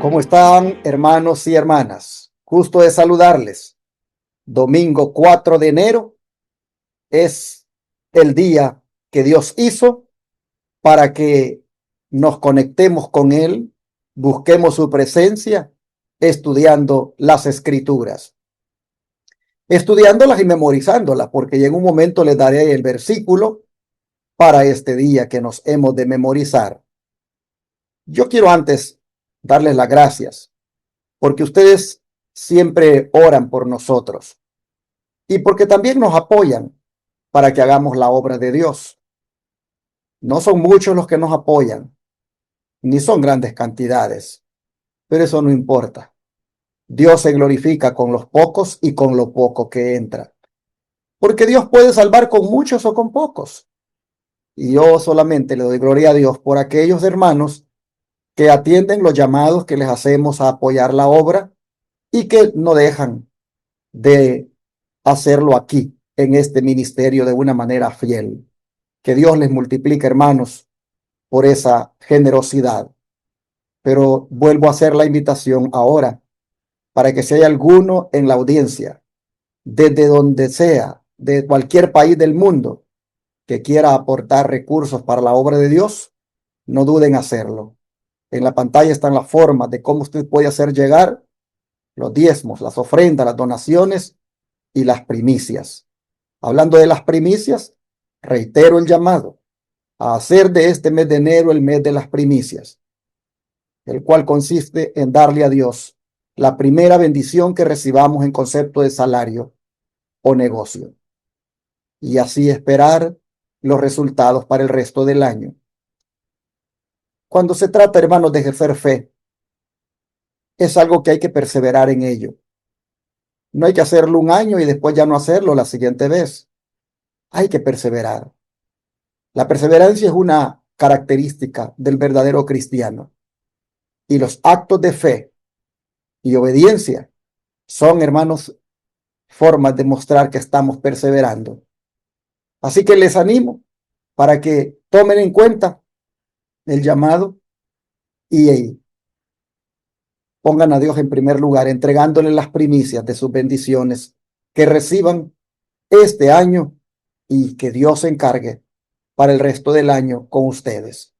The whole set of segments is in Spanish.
¿Cómo están, hermanos y hermanas? Gusto de saludarles. Domingo 4 de enero es el día que Dios hizo para que nos conectemos con Él, busquemos su presencia, estudiando las Escrituras, estudiándolas y memorizándolas, porque ya en un momento les daré el versículo para este día que nos hemos de memorizar. Yo quiero antes darles las gracias porque ustedes siempre oran por nosotros y porque también nos apoyan para que hagamos la obra de Dios. No son muchos los que nos apoyan, ni son grandes cantidades, pero eso no importa. Dios se glorifica con los pocos y con lo poco que entra, porque Dios puede salvar con muchos o con pocos. Y yo solamente le doy gloria a Dios por aquellos hermanos que atienden los llamados que les hacemos a apoyar la obra y que no dejan de hacerlo aquí, en este ministerio, de una manera fiel. Que Dios les multiplique, hermanos, por esa generosidad. Pero vuelvo a hacer la invitación ahora para que si hay alguno en la audiencia, desde donde sea, de cualquier país del mundo, que quiera aportar recursos para la obra de Dios, no duden en hacerlo. En la pantalla están las formas de cómo usted puede hacer llegar los diezmos, las ofrendas, las donaciones y las primicias. Hablando de las primicias, reitero el llamado a hacer de este mes de enero el mes de las primicias, el cual consiste en darle a Dios la primera bendición que recibamos en concepto de salario o negocio, y así esperar los resultados para el resto del año. Cuando se trata, hermanos, de ejercer fe, es algo que hay que perseverar en ello. No hay que hacerlo un año y después ya no hacerlo la siguiente vez. Hay que perseverar. La perseverancia es una característica del verdadero cristiano. Y los actos de fe y obediencia son, hermanos, formas de mostrar que estamos perseverando. Así que les animo para que tomen en cuenta el llamado y pongan a Dios en primer lugar, entregándole las primicias de sus bendiciones que reciban este año y que Dios se encargue para el resto del año con ustedes.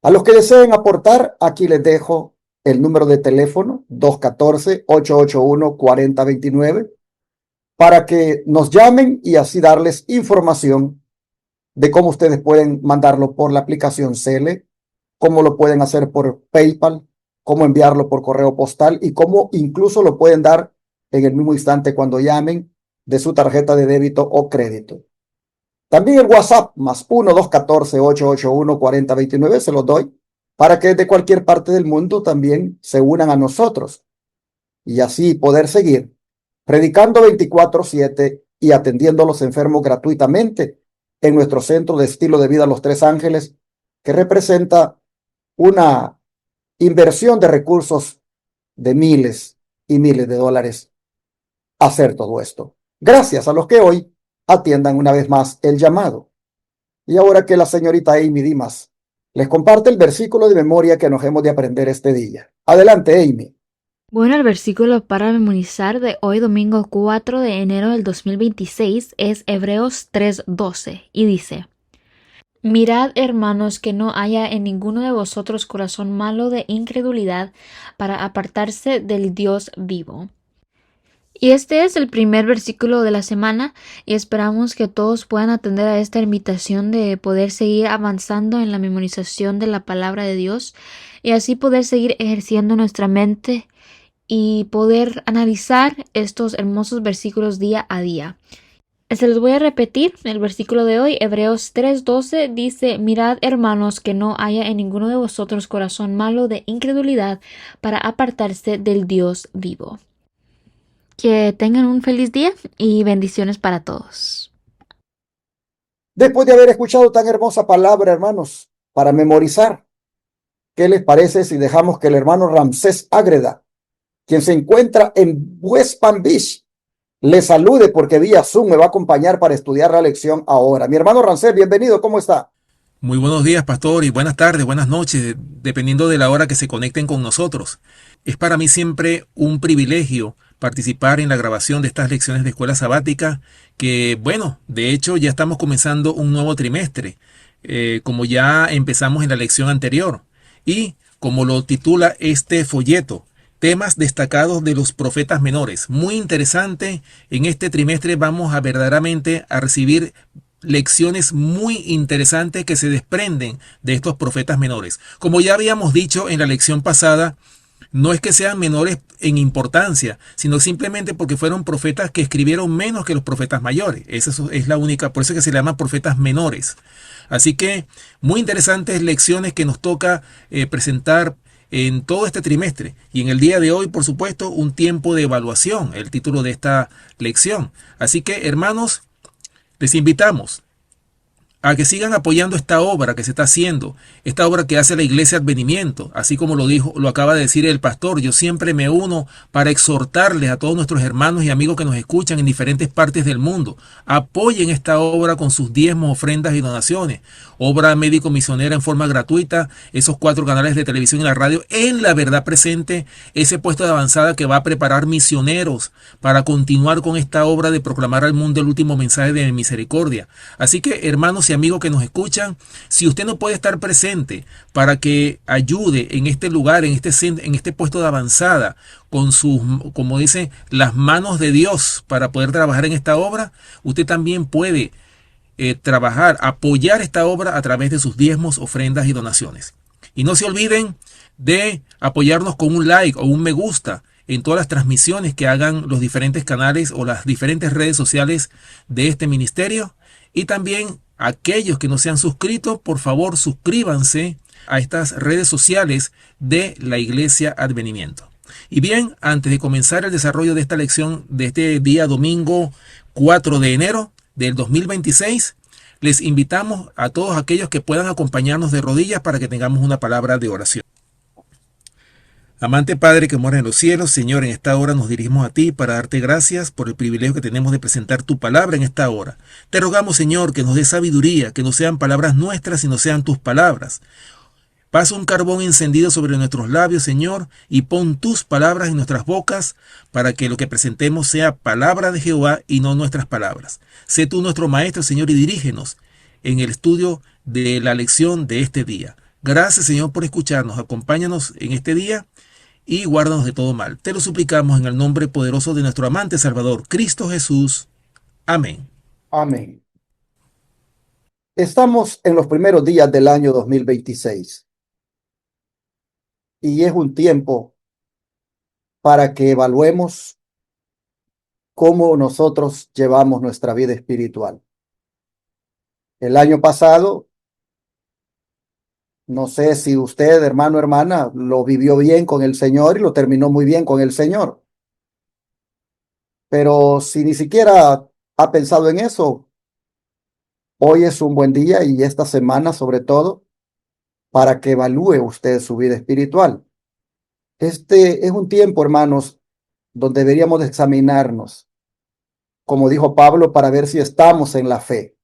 A los que deseen aportar, aquí les dejo el número de teléfono 214-881-4029 para que nos llamen y así darles información de cómo ustedes pueden mandarlo por la aplicación Cele, cómo lo pueden hacer por PayPal, cómo enviarlo por correo postal y cómo incluso lo pueden dar en el mismo instante cuando llamen de su tarjeta de débito o crédito. También el WhatsApp más 1-214-881-4029 se los doy para que desde cualquier parte del mundo también se unan a nosotros y así poder seguir predicando 24/7 y atendiendo a los enfermos gratuitamente en nuestro centro de estilo de vida Los Tres Ángeles, que representa una inversión de recursos de miles y miles de dólares hacer todo esto. Gracias a los que hoy atiendan una vez más el llamado. Y ahora que la señorita Amy Dimas les comparte el versículo de memoria que nos hemos de aprender este día. Adelante, Amy. Bueno, el versículo para memorizar de hoy, domingo 4 de enero del 2026, es Hebreos 3:12 y dice: Mirad, hermanos, que no haya en ninguno de vosotros corazón malo de incredulidad para apartarse del Dios vivo. Y este es el primer versículo de la semana y esperamos que todos puedan atender a esta invitación de poder seguir avanzando en la memorización de la palabra de Dios y así poder seguir ejerciendo nuestra mente y poder analizar estos hermosos versículos día a día. Se los voy a repetir. El versículo de hoy, Hebreos 3:12, dice: Mirad, hermanos, que no haya en ninguno de vosotros corazón malo de incredulidad para apartarse del Dios vivo. Que tengan un feliz día y bendiciones para todos. Después de haber escuchado tan hermosa palabra, hermanos, para memorizar, ¿qué les parece si dejamos que el hermano Ramsés Ágreda, quien se encuentra en West Palm Beach, le salude porque vía Zoom me va a acompañar para estudiar la lección ahora? Mi hermano Ramsés, bienvenido, ¿cómo está? Muy buenos días, pastor, y buenas tardes, buenas noches, dependiendo de la hora que se conecten con nosotros. Es para mí siempre un privilegio participar en la grabación de estas lecciones de escuela sabática, que bueno, de hecho ya estamos comenzando un nuevo trimestre, como ya empezamos en la lección anterior, y como lo titula este folleto, temas destacados de los profetas menores. Muy interesante, en este trimestre vamos a verdaderamente a recibir lecciones muy interesantes que se desprenden de estos profetas menores. Como ya habíamos dicho en la lección pasada, no es que sean menores en importancia, sino simplemente porque fueron profetas que escribieron menos que los profetas mayores. Esa es la única, por eso es que se le llama profetas menores. Así que muy interesantes lecciones que nos toca presentar en todo este trimestre. Y en el día de hoy, por supuesto, un tiempo de evaluación, el título de esta lección. Así que, hermanos, les invitamos a que sigan apoyando esta obra que se está haciendo, esta obra que hace la Iglesia Advenimiento, así como lo acaba de decir el pastor. Yo siempre me uno para exhortarles a todos nuestros hermanos y amigos que nos escuchan en diferentes partes del mundo. Apoyen esta obra con sus diezmos, ofrendas y donaciones. Obra médico misionera en forma gratuita, esos 4 canales de televisión y la radio, en la verdad presente, ese puesto de avanzada que va a preparar misioneros para continuar con esta obra de proclamar al mundo el último mensaje de misericordia. Así que, hermanos y amigos que nos escuchan, si usted no puede estar presente para que ayude en este lugar, en este puesto de avanzada, con sus, como dicen, las manos de Dios para poder trabajar en esta obra, usted también puede trabajar, apoyar esta obra a través de sus diezmos, ofrendas y donaciones. Y no se olviden de apoyarnos con un like o un me gusta en todas las transmisiones que hagan los diferentes canales o las diferentes redes sociales de este ministerio. Y también aquellos que no se han suscrito, por favor suscríbanse a estas redes sociales de la Iglesia Advenimiento. Y bien, antes de comenzar el desarrollo de esta lección de este día domingo 4 de enero del 2026, les invitamos a todos aquellos que puedan acompañarnos de rodillas para que tengamos una palabra de oración. Amante Padre que mora en los cielos, Señor, en esta hora nos dirigimos a ti para darte gracias por el privilegio que tenemos de presentar tu palabra en esta hora. Te rogamos, Señor, que nos dé sabiduría, que no sean palabras nuestras, sino sean tus palabras. Pasa un carbón encendido sobre nuestros labios, Señor, y pon tus palabras en nuestras bocas para que lo que presentemos sea palabra de Jehová y no nuestras palabras. Sé tú nuestro Maestro, Señor, y dirígenos en el estudio de la lección de este día. Gracias, Señor, por escucharnos. Acompáñanos en este día y guárdanos de todo mal. Te lo suplicamos en el nombre poderoso de nuestro amante Salvador, Cristo Jesús. Amén. Amén. Estamos en los primeros días del año 2026 y es un tiempo para que evaluemos cómo nosotros llevamos nuestra vida espiritual. El año pasado, no sé si usted, hermano, hermana, lo vivió bien con el Señor y lo terminó muy bien con el Señor. Pero si ni siquiera ha pensado en eso, hoy es un buen día y esta semana sobre todo para que evalúe usted su vida espiritual. Este es un tiempo, hermanos, donde deberíamos de examinarnos, como dijo Pablo, para ver si estamos en la fe.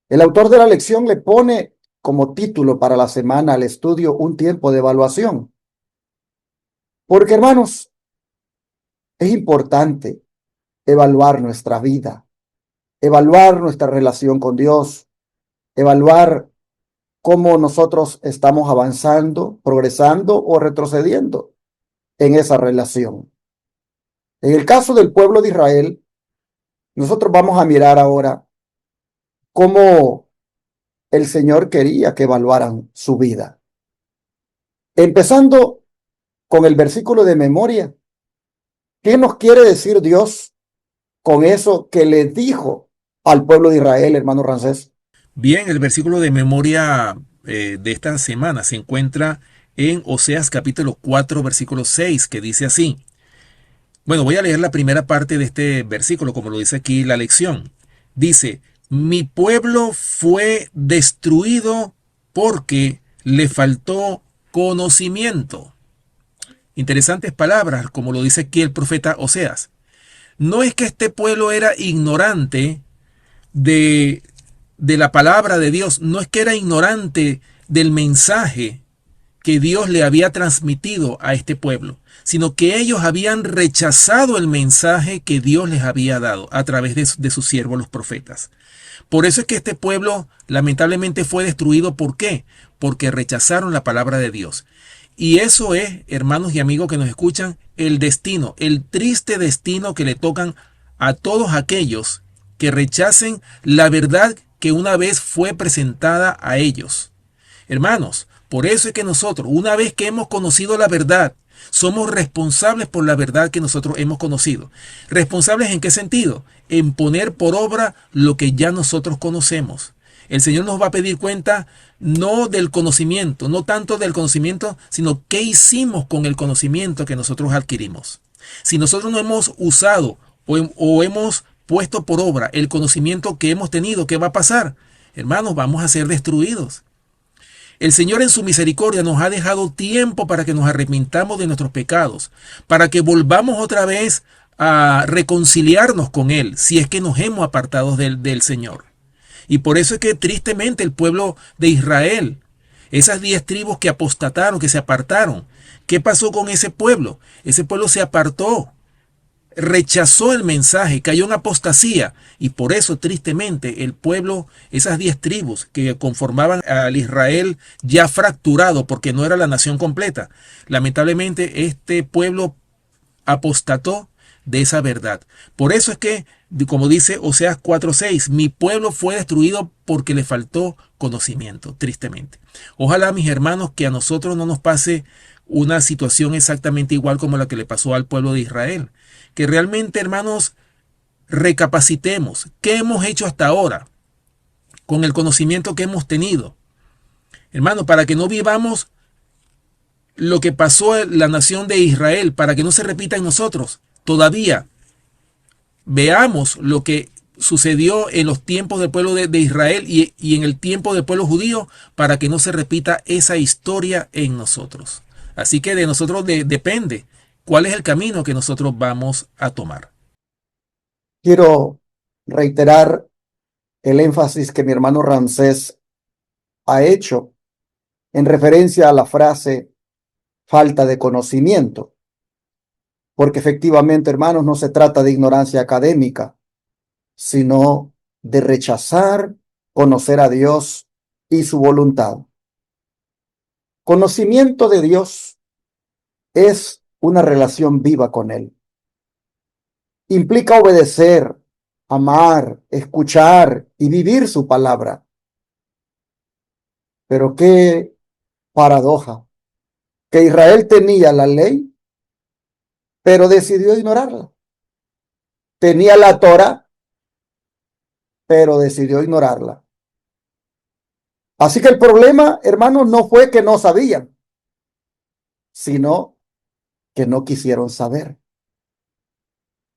El autor de la lección le pone como título para la semana al estudio un tiempo de evaluación. Porque, hermanos, es importante evaluar nuestra vida, evaluar nuestra relación con Dios, evaluar cómo nosotros estamos avanzando, progresando o retrocediendo en esa relación. En el caso del pueblo de Israel, nosotros vamos a mirar ahora cómo el Señor quería que evaluaran su vida. Empezando con el versículo de memoria, ¿qué nos quiere decir Dios con eso que le dijo al pueblo de Israel, hermano Rancés? Bien, el versículo de memoria de esta semana se encuentra en Oseas capítulo 4, versículo 6, que dice así. Bueno, voy a leer la primera parte de este versículo, como lo dice aquí la lección. Dice, mi pueblo fue destruido porque le faltó conocimiento. Interesantes palabras, como lo dice aquí el profeta Oseas. No es que este pueblo era ignorante de de la palabra de Dios, no es que era ignorante del mensaje que Dios le había transmitido a este pueblo, sino que ellos habían rechazado el mensaje que Dios les había dado a través de sus siervos los profetas. Por eso es que este pueblo lamentablemente fue destruido. ¿Por qué? Porque rechazaron la palabra de Dios. Y eso es, hermanos y amigos que nos escuchan, el destino, el triste destino que le tocan a todos aquellos que rechacen la verdad que una vez fue presentada a ellos. Hermanos, por eso es que nosotros, una vez que hemos conocido la verdad, somos responsables por la verdad que nosotros hemos conocido. ¿Responsables en qué sentido? En poner por obra lo que ya nosotros conocemos. El Señor nos va a pedir cuenta no del conocimiento, no tanto del conocimiento, sino qué hicimos con el conocimiento que nosotros adquirimos. Si nosotros no hemos usado o hemos puesto por obra el conocimiento que hemos tenido, ¿qué va a pasar? Hermanos, vamos a ser destruidos. El Señor en su misericordia nos ha dejado tiempo para que nos arrepintamos de nuestros pecados, para que volvamos otra vez a reconciliarnos con Él, si es que nos hemos apartado del Señor. Y por eso es que tristemente el pueblo de Israel, esas 10 tribus que apostataron, que se apartaron, ¿qué pasó con ese pueblo? Ese pueblo se apartó, rechazó el mensaje, cayó en apostasía, y por eso tristemente el pueblo, esas 10 tribus que conformaban al Israel ya fracturado porque no era la nación completa, lamentablemente este pueblo apostató de esa verdad. Por eso es que, como dice Oseas 4:6, mi pueblo fue destruido porque le faltó conocimiento, tristemente. Ojalá, mis hermanos, que a nosotros no nos pase una situación exactamente igual como la que le pasó al pueblo de Israel. Que realmente, hermanos, recapacitemos qué hemos hecho hasta ahora con el conocimiento que hemos tenido. Hermano, para que no vivamos lo que pasó en la nación de Israel, para que no se repita en nosotros. Todavía veamos lo que sucedió en los tiempos del pueblo de Israel y en el tiempo del pueblo judío, para que no se repita esa historia en nosotros. Así que de nosotros depende cuál es el camino que nosotros vamos a tomar. Quiero reiterar el énfasis que mi hermano Ramsés ha hecho en referencia a la frase falta de conocimiento, porque efectivamente, hermanos, no se trata de ignorancia académica, sino de rechazar conocer a Dios y su voluntad. Conocimiento de Dios es una relación viva con Él. Implica obedecer, amar, escuchar y vivir su palabra. Pero qué paradoja, que Israel tenía la ley, pero decidió ignorarla. Tenía la Torá, pero decidió ignorarla. Así que el problema, hermanos, no fue que no sabían, sino que no quisieron saber.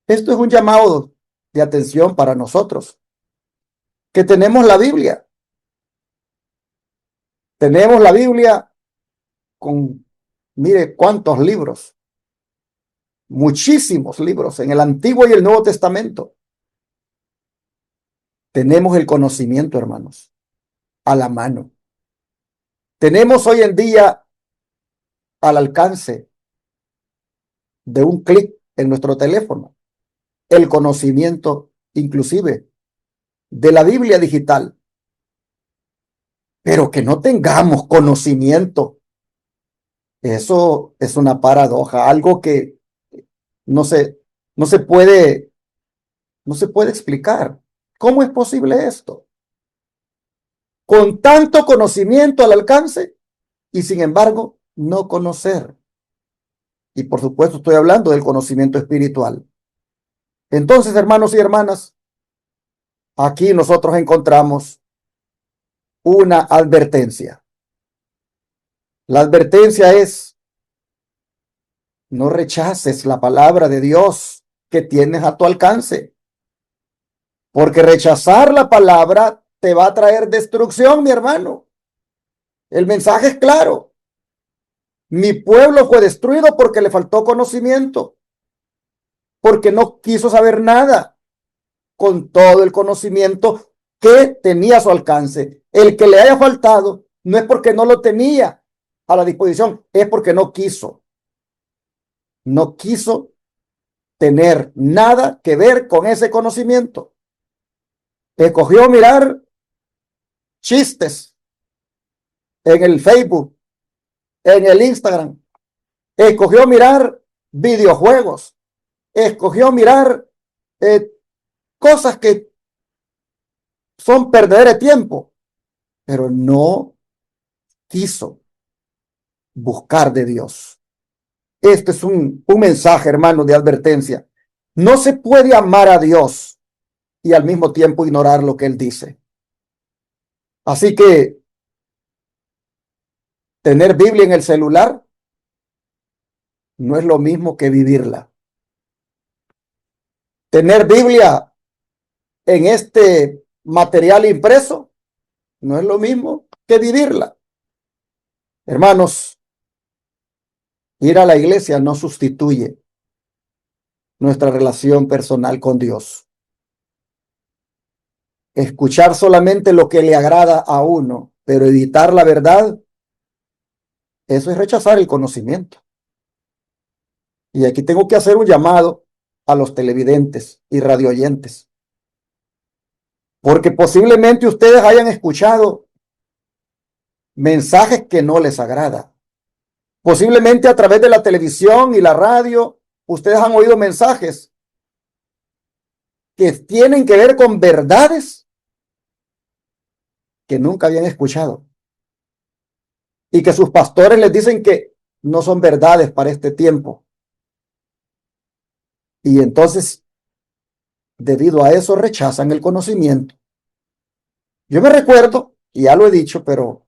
Esto es un llamado de atención para nosotros, que tenemos la Biblia. Tenemos la Biblia con, mire cuántos libros, muchísimos libros en el Antiguo y el Nuevo Testamento. Tenemos el conocimiento, hermanos, a la mano. Tenemos hoy en día al alcance de un clic en nuestro teléfono el conocimiento inclusive de la Biblia digital. Pero que no tengamos conocimiento, eso es una paradoja, algo que no se puede explicar. ¿Cómo es posible esto? Con tanto conocimiento al alcance y sin embargo no conocer. Y por supuesto estoy hablando del conocimiento espiritual. Entonces, hermanos y hermanas, aquí nosotros encontramos una advertencia. La advertencia es: no rechaces la palabra de Dios que tienes a tu alcance, porque rechazar la palabra te va a traer destrucción, mi hermano. El mensaje es claro. Mi pueblo fue destruido porque le faltó conocimiento, porque no quiso saber nada. Con todo el conocimiento que tenía a su alcance. El que le haya faltado no es porque no lo tenía a la disposición, es porque no quiso. No quiso tener nada que ver con ese conocimiento. Escogió mirar chistes en el Facebook, en el Instagram. Escogió mirar videojuegos. Escogió mirar cosas que son perder de tiempo, pero no quiso buscar de Dios. Este es un mensaje, hermano, de advertencia. No se puede amar a Dios y al mismo tiempo ignorar lo que Él dice. Así que tener Biblia en el celular no es lo mismo que vivirla. Tener Biblia en este material impreso no es lo mismo que vivirla. Hermanos, ir a la iglesia no sustituye nuestra relación personal con Dios. Escuchar solamente lo que le agrada a uno, pero evitar la verdad, eso es rechazar el conocimiento. Y aquí tengo que hacer un llamado a los televidentes y radioyentes, porque posiblemente ustedes hayan escuchado mensajes que no les agrada. Posiblemente a través de la televisión y la radio, ustedes han oído mensajes que tienen que ver con verdades que nunca habían escuchado y que sus pastores les dicen que no son verdades para este tiempo. Y entonces, debido a eso, rechazan el conocimiento. Yo me recuerdo, y ya lo he dicho, pero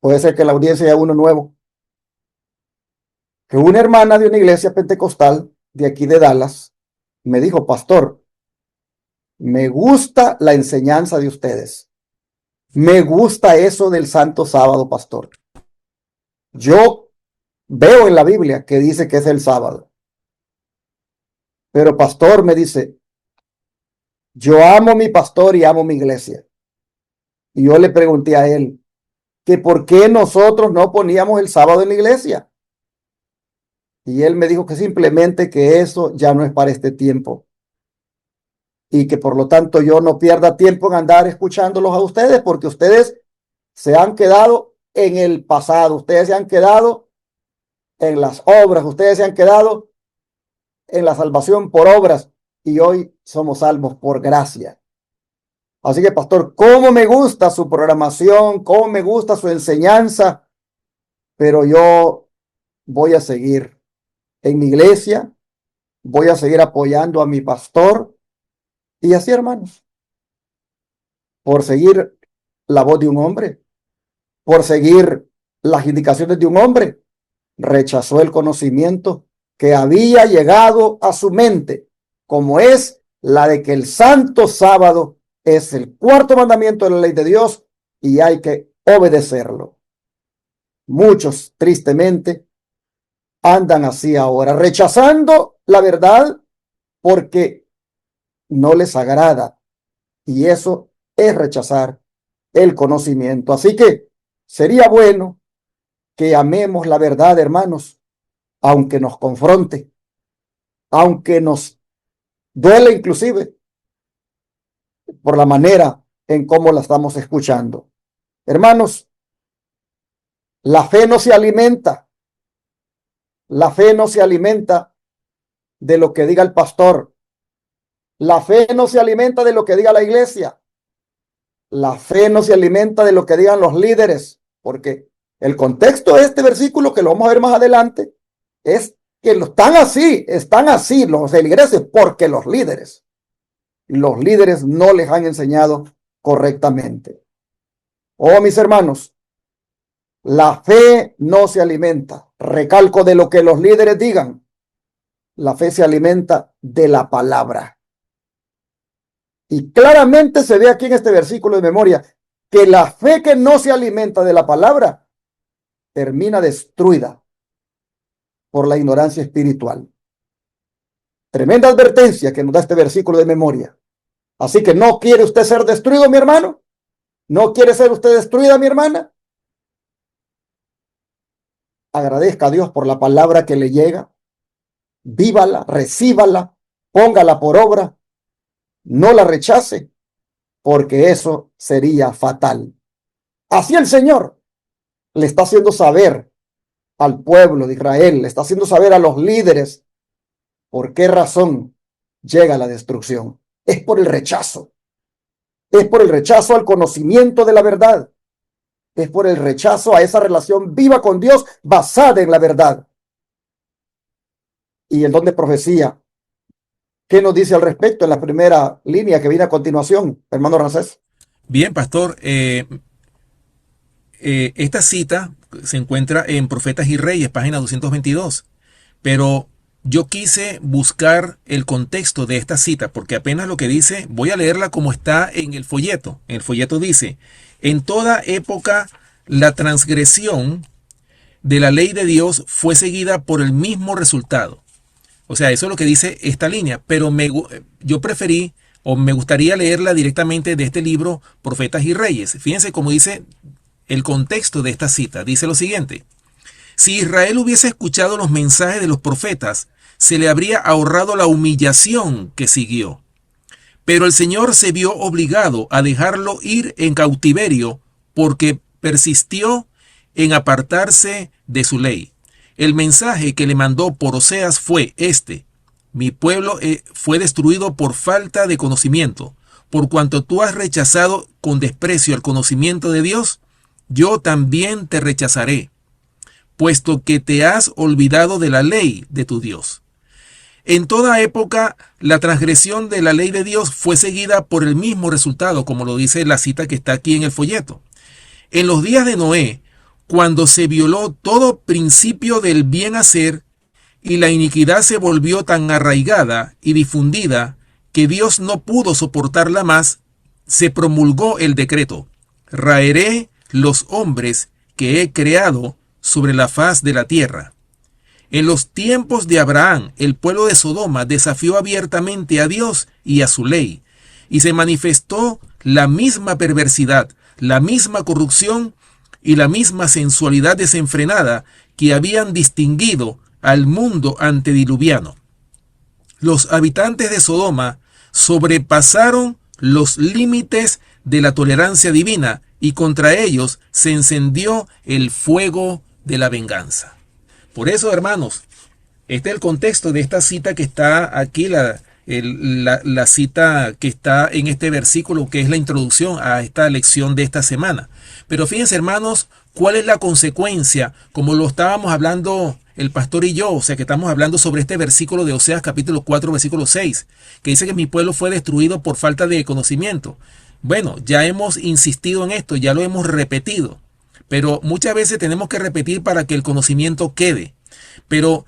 puede ser que la audiencia sea uno nuevo, que una hermana de una iglesia pentecostal de aquí de Dallas me dijo: pastor, me gusta la enseñanza de ustedes. Me gusta eso del Santo Sábado, pastor. Yo veo en la Biblia que dice que es el sábado. Pero pastor, me dice, yo amo a mi pastor y amo mi iglesia. Y yo le pregunté a él que por qué nosotros no poníamos el sábado en la iglesia. Y él me dijo que simplemente que eso ya no es para este tiempo. Y que por lo tanto yo no pierda tiempo en andar escuchándolos a ustedes, porque ustedes se han quedado en el pasado, ustedes se han quedado en las obras, ustedes se han quedado en la salvación por obras y hoy somos salvos por gracia. Así que, pastor, cómo me gusta su programación, cómo me gusta su enseñanza, pero yo voy a seguir en mi iglesia, voy a seguir apoyando a mi pastor y así, hermanos, por seguir la voz de un hombre, por seguir las indicaciones de un hombre, rechazó el conocimiento que había llegado a su mente, como es la de que el santo sábado es el cuarto mandamiento de la ley de Dios y hay que obedecerlo. Muchos, tristemente, andan así ahora, rechazando la verdad porque no les agrada, y eso es rechazar el conocimiento. Así que sería bueno que amemos la verdad, hermanos, aunque nos confronte, aunque nos duele inclusive por la manera en cómo la estamos escuchando. Hermanos, la fe no se alimenta, la fe no se alimenta de lo que diga el pastor, la fe no se alimenta de lo que diga la iglesia, la fe no se alimenta de lo que digan los líderes, porque el contexto de este versículo, que lo vamos a ver más adelante, es que están así los feligreses porque los líderes no les han enseñado correctamente. Oh, mis hermanos, la fe no se alimenta, recalco, de lo que los líderes digan. La fe se alimenta de la palabra. Y claramente se ve aquí en este versículo de memoria que la fe que no se alimenta de la palabra termina destruida por la ignorancia espiritual. Tremenda advertencia que nos da este versículo de memoria. Así que no quiere usted ser destruido, mi hermano. No quiere ser usted destruida, mi hermana. Agradezca a Dios por la palabra que le llega. Vívala, recíbala, póngala por obra. No la rechace, porque eso sería fatal. Así el Señor le está haciendo saber al pueblo de Israel, le está haciendo saber a los líderes por qué razón llega la destrucción. Es por el rechazo. Es por el rechazo al conocimiento de la verdad. Es por el rechazo a esa relación viva con Dios basada en la verdad. Y el don de profecía, ¿qué nos dice al respecto en la primera línea que viene a continuación, hermano Ramsés? Bien, pastor, esta cita se encuentra en Profetas y Reyes, página 222, pero yo quise buscar el contexto de esta cita, porque apenas lo que dice, voy a leerla como está en el folleto. En el folleto dice: en toda época la transgresión de la ley de Dios fue seguida por el mismo resultado. O sea, eso es lo que dice esta línea, pero yo preferí o me gustaría leerla directamente de este libro, Profetas y Reyes. Fíjense cómo dice el contexto de esta cita. Dice lo siguiente: si Israel hubiese escuchado los mensajes de los profetas, se le habría ahorrado la humillación que siguió. Pero el Señor se vio obligado a dejarlo ir en cautiverio porque persistió en apartarse de su ley. El mensaje que le mandó por Oseas fue este: mi pueblo fue destruido por falta de conocimiento. Por cuanto tú has rechazado con desprecio el conocimiento de Dios, yo también te rechazaré, puesto que te has olvidado de la ley de tu Dios. En toda época, la transgresión de la ley de Dios fue seguida por el mismo resultado, como lo dice la cita que está aquí en el folleto. En los días de Noé, cuando se violó todo principio del bien hacer y la iniquidad se volvió tan arraigada y difundida que Dios no pudo soportarla más, se promulgó el decreto: raeré los hombres que he creado sobre la faz de la tierra. En los tiempos de Abraham, el pueblo de Sodoma desafió abiertamente a Dios y a su ley, y se manifestó la misma perversidad, la misma corrupción y la misma sensualidad desenfrenada que habían distinguido al mundo antediluviano. Los habitantes de Sodoma sobrepasaron los límites de la tolerancia divina y contra ellos se encendió el fuego de la venganza. Por eso, hermanos, este es el contexto de esta cita que está aquí, la cita que está en este versículo, que es la introducción a esta lección de esta semana. Pero fíjense, hermanos, cuál es la consecuencia, como lo estábamos hablando el pastor y yo, o sea que estamos hablando sobre este versículo de Oseas capítulo 4, versículo 6, que dice que mi pueblo fue destruido por falta de conocimiento. Bueno, ya hemos insistido en esto, ya lo hemos repetido, pero muchas veces tenemos que repetir para que el conocimiento quede. Pero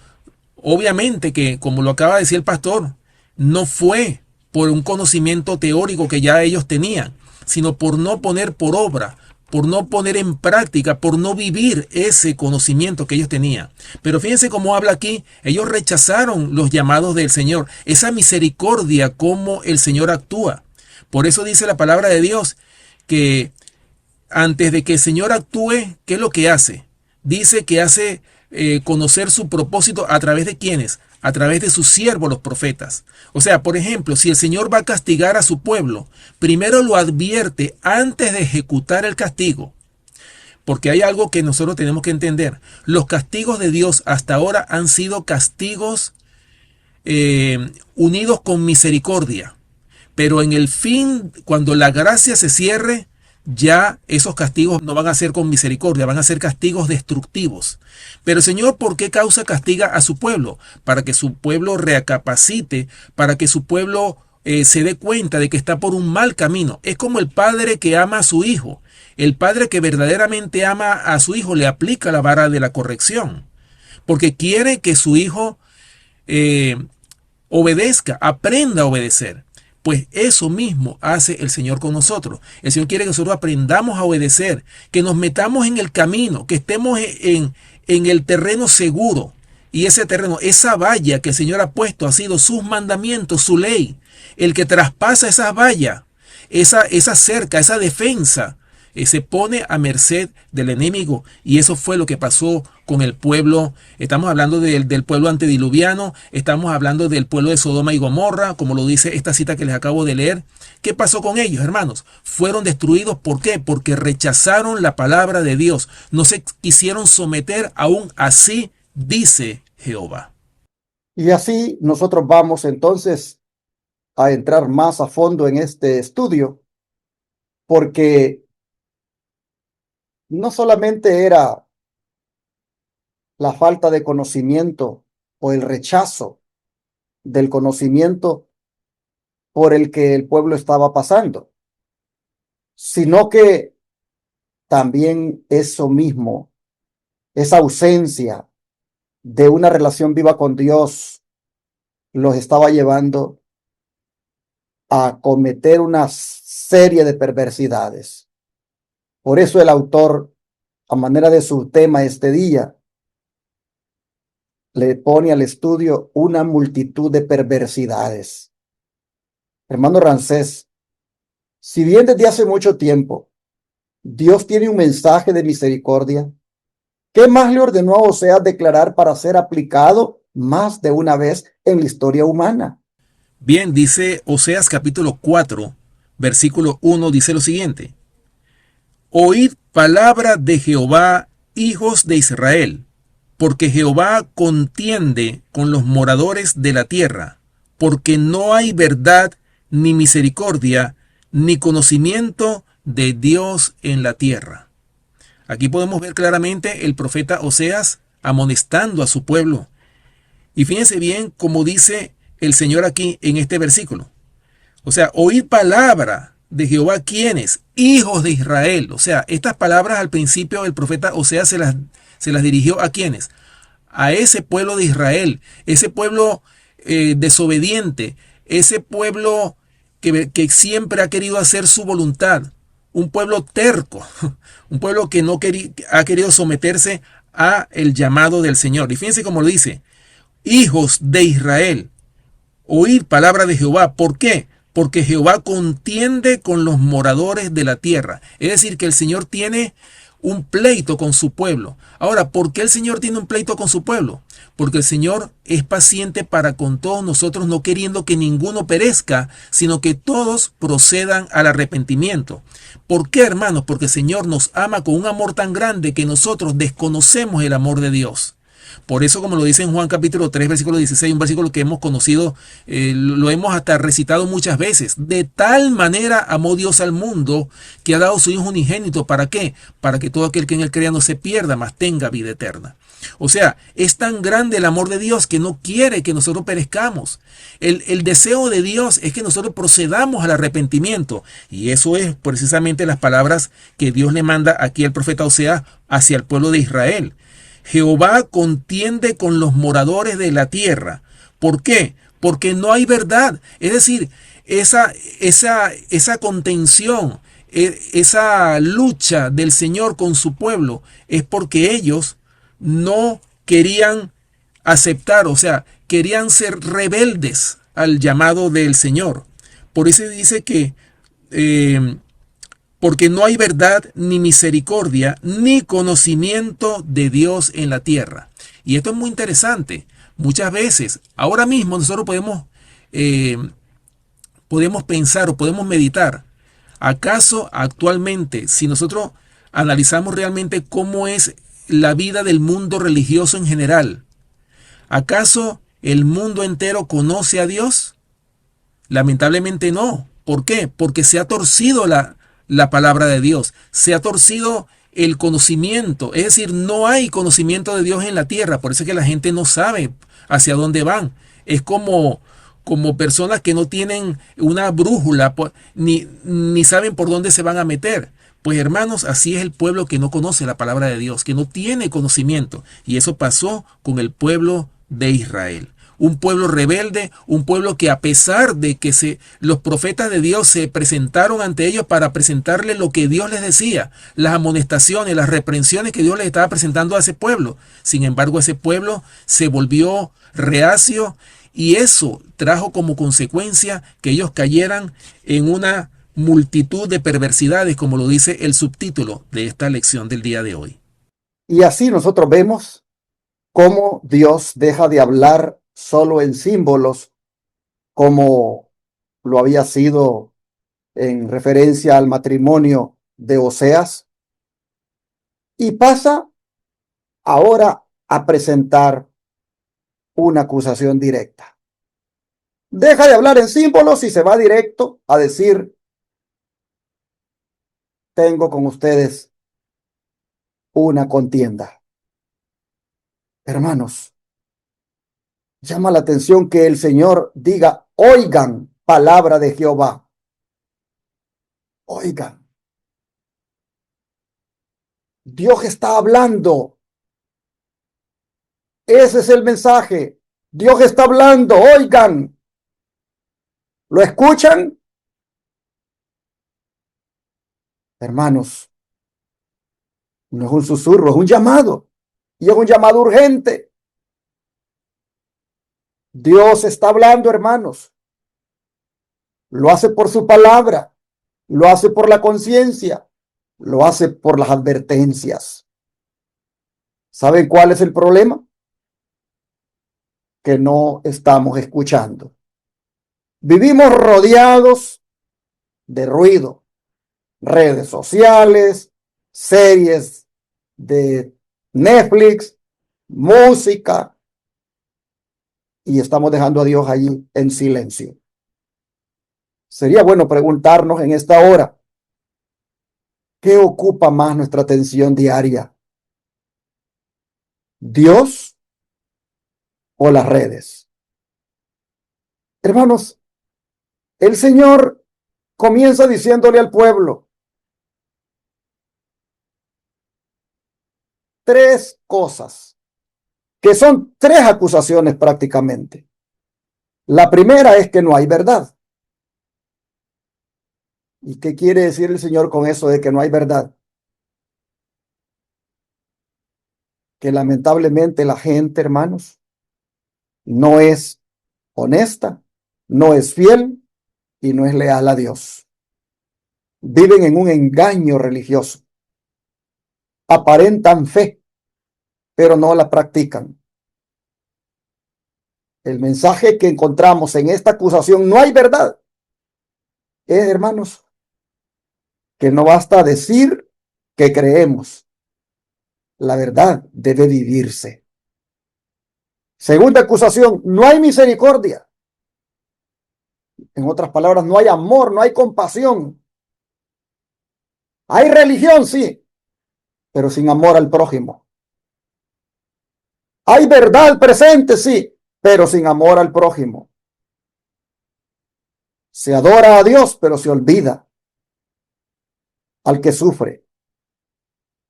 obviamente que, como lo acaba de decir el pastor, no fue por un conocimiento teórico que ya ellos tenían, sino por no poner por obra, por no poner en práctica, por no vivir ese conocimiento que ellos tenían. Pero fíjense cómo habla aquí: ellos rechazaron los llamados del Señor, esa misericordia como el Señor actúa. Por eso dice la palabra de Dios que antes de que el Señor actúe, ¿qué es lo que hace? Dice que hace conocer su propósito a través de ¿quiénes? A través de sus siervos, los profetas. O sea, por ejemplo, si el Señor va a castigar a su pueblo, primero lo advierte antes de ejecutar el castigo. Porque hay algo que nosotros tenemos que entender. Los castigos de Dios hasta ahora han sido castigos unidos con misericordia. Pero en el fin, cuando la gracia se cierre, ya esos castigos no van a ser con misericordia, van a ser castigos destructivos. Pero el Señor, ¿por qué causa castiga a su pueblo? Para que su pueblo recapacite, para que su pueblo se dé cuenta de que está por un mal camino. Es como el padre que ama a su hijo. El padre que verdaderamente ama a su hijo le aplica la vara de la corrección, porque quiere que su hijo obedezca, aprenda a obedecer. Pues eso mismo hace el Señor con nosotros. El Señor quiere que nosotros aprendamos a obedecer, que nos metamos en el camino, que estemos en el terreno seguro, Y ese terreno, esa valla que el Señor ha puesto, ha sido sus mandamientos, su ley. El que traspasa esa valla, esa cerca, esa defensa, se pone a merced del enemigo. Y eso fue lo que pasó con el pueblo. Estamos hablando del pueblo antediluviano, estamos hablando del pueblo de Sodoma y Gomorra, como lo dice esta cita que les acabo de leer. ¿Qué pasó con ellos, hermanos? Fueron destruidos. ¿Por qué? Porque rechazaron la palabra de Dios. No se quisieron someter aún así, dice Jehová. Y así nosotros vamos entonces a entrar más a fondo en este estudio, porque no solamente era la falta de conocimiento o el rechazo del conocimiento por el que el pueblo estaba pasando, sino que también eso mismo, esa ausencia de una relación viva con Dios, los estaba llevando a cometer una serie de perversidades. Por eso el autor, a manera de su tema este día, le pone al estudio una multitud de perversidades. Hermano Ramsés, si bien desde hace mucho tiempo Dios tiene un mensaje de misericordia, ¿qué más le ordenó a Oseas declarar para ser aplicado más de una vez en la historia humana? Bien, dice Oseas capítulo 4, versículo 1, dice lo siguiente. Oíd palabra de Jehová, hijos de Israel, porque Jehová contiende con los moradores de la tierra, porque no hay verdad, ni misericordia, ni conocimiento de Dios en la tierra. Aquí podemos ver claramente el profeta Oseas amonestando a su pueblo. Y fíjense bien cómo dice el Señor aquí en este versículo. O sea, oíd palabra de Jehová, ¿quiénes? Hijos de Israel. O sea, estas palabras al principio el profeta Oseas se las dirigió a ¿quiénes? A ese pueblo de Israel, ese pueblo desobediente, ese pueblo que siempre ha querido hacer su voluntad, un pueblo terco, un pueblo que no ha querido someterse a el llamado del Señor. Y fíjense cómo lo dice, hijos de Israel, oíd palabra de Jehová. ¿Por qué? Porque Jehová contiende con los moradores de la tierra. Es decir, que el Señor tiene un pleito con su pueblo. Ahora, ¿por qué el Señor tiene un pleito con su pueblo? Porque el Señor es paciente para con todos nosotros, no queriendo que ninguno perezca, sino que todos procedan al arrepentimiento. ¿Por qué, hermanos? Porque el Señor nos ama con un amor tan grande que nosotros desconocemos el amor de Dios. Por eso, como lo dice en Juan capítulo 3, versículo 16, un versículo que hemos conocido, lo hemos hasta recitado muchas veces. De tal manera amó Dios al mundo que ha dado su Hijo unigénito. ¿Para qué? Para que todo aquel que en él crea no se pierda, mas tenga vida eterna. O sea, es tan grande el amor de Dios que no quiere que nosotros perezcamos. El deseo de Dios es que nosotros procedamos al arrepentimiento. Y eso es precisamente las palabras que Dios le manda aquí al profeta Oseas hacia el pueblo de Israel. Jehová contiende con los moradores de la tierra. ¿Por qué? Porque no hay verdad. Es decir, esa contención, esa lucha del Señor con su pueblo es porque ellos no querían aceptar, o sea, querían ser rebeldes al llamado del Señor. Por eso dice que porque no hay verdad, ni misericordia, ni conocimiento de Dios en la tierra. Y esto es muy interesante. Muchas veces, ahora mismo nosotros podemos pensar o podemos meditar. ¿Acaso actualmente, si nosotros analizamos realmente cómo es la vida del mundo religioso en general, ¿acaso el mundo entero conoce a Dios? Lamentablemente no. ¿Por qué? Porque se ha torcido la palabra de Dios, se ha torcido el conocimiento, es decir, no hay conocimiento de Dios en la tierra, por eso es que la gente no sabe hacia dónde van. Es como personas que no tienen una brújula, ni saben por dónde se van a meter. Pues hermanos, así es el pueblo que no conoce la palabra de Dios, que no tiene conocimiento. Y eso pasó con el pueblo de Israel. un pueblo rebelde, un pueblo que a pesar de que los profetas de Dios se presentaron ante ellos para presentarles lo que Dios les decía, las amonestaciones, las reprensiones que Dios les estaba presentando a ese pueblo. Sin embargo, ese pueblo se volvió reacio y eso trajo como consecuencia que ellos cayeran en una multitud de perversidades, como lo dice el subtítulo de esta lección del día de hoy. Y así nosotros vemos cómo Dios deja de hablar solo en símbolos, como lo había sido en referencia al matrimonio de Oseas, y pasa ahora a presentar una acusación directa. Deja de hablar en símbolos y se va directo a decir: tengo con ustedes una contienda. Hermanos, llama la atención que el Señor diga: oigan palabra de Jehová. Oigan. Dios está hablando. Ese es el mensaje. Dios está hablando. Oigan. ¿Lo escuchan? Hermanos, no es un susurro, es un llamado. Y es un llamado urgente. Dios está hablando, hermanos. Lo hace por su palabra. Lo hace por la conciencia. Lo hace por las advertencias. ¿Saben cuál es el problema? Que no estamos escuchando. Vivimos rodeados de ruido, redes sociales, series de Netflix, música, y estamos dejando a Dios allí en silencio. Sería bueno preguntarnos en esta hora, ¿qué ocupa más nuestra atención diaria? ¿Dios o las redes? Hermanos, el Señor comienza diciéndole al pueblo tres cosas, que son tres acusaciones prácticamente. La primera es que no hay verdad. ¿Y qué quiere decir el Señor con eso de que no hay verdad? Que lamentablemente la gente, hermanos, no es honesta, no es fiel y no es leal a Dios. Viven en un engaño religioso. Aparentan fe, pero no la practican. El mensaje que encontramos en esta acusación, no hay verdad, es, hermanos, que no basta decir que creemos. La verdad debe vivirse. Segunda acusación, no hay misericordia. En otras palabras, no hay amor, no hay compasión. Hay religión, sí, pero sin amor al prójimo. Hay verdad presente, sí, pero sin amor al prójimo. Se adora a Dios, pero se olvida al que sufre.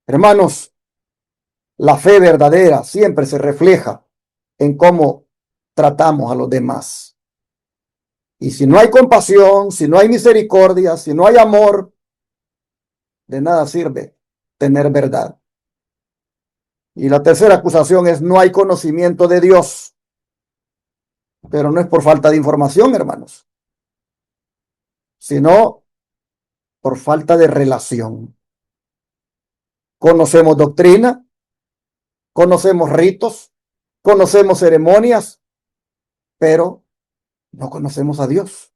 Hermanos, la fe verdadera siempre se refleja en cómo tratamos a los demás. Y si no hay compasión, si no hay misericordia, si no hay amor, de nada sirve tener verdad. Y la tercera acusación es: no hay conocimiento de Dios. Pero no es por falta de información, hermanos, sino por falta de relación. Conocemos doctrina, conocemos ritos, conocemos ceremonias, pero no conocemos a Dios.